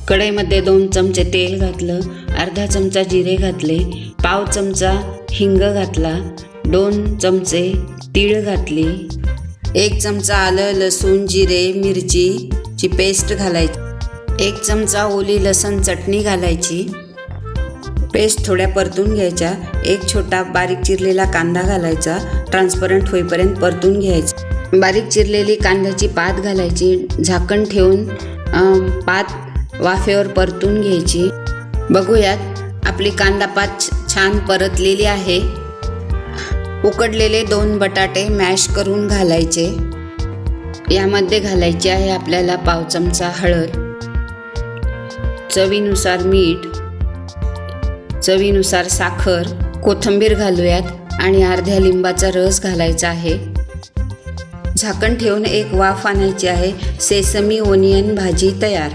कढईमध्ये 2 चमचे तेल घातलं, अर्धा चमचा जिरे घातले, पाव चमचा हिंग घातला, 2 चमचे तीळ घातली, 1 चमचा आलं लसूण जिरे मिरचीची पेस्ट घालायची, 1 चमचा ओली लसण चटणी घालायची, पेस्ट थोड्या परतून घ्यायच्या, 1 छोटा बारीक चिरलेला कांदा घालायचा, ट्रान्सपरंट होईपर्यंत परतून घ्यायचं, बारीक चिरलेली कांद्याची पात घालायची, झाकण ठेवून पात वाफेवर परतून घ्यायची. बघूयात आपली कांदा पात छान परतलेली आहे. उकडलेले 2 बटाटे मॅश करून घालायचे. यामध्ये घालायचे आहे आपल्याला पाव चमचा हळद, चवीनुसार मीठ, चवीनुसार साखर, कोथिंबीर घालूयात आणि अर्ध्या लिंबाचा रस घालायचा आहे. झाकण ठेवून एक वाफ आणायची आहे. सेसमी ओनियन भाजी तयार.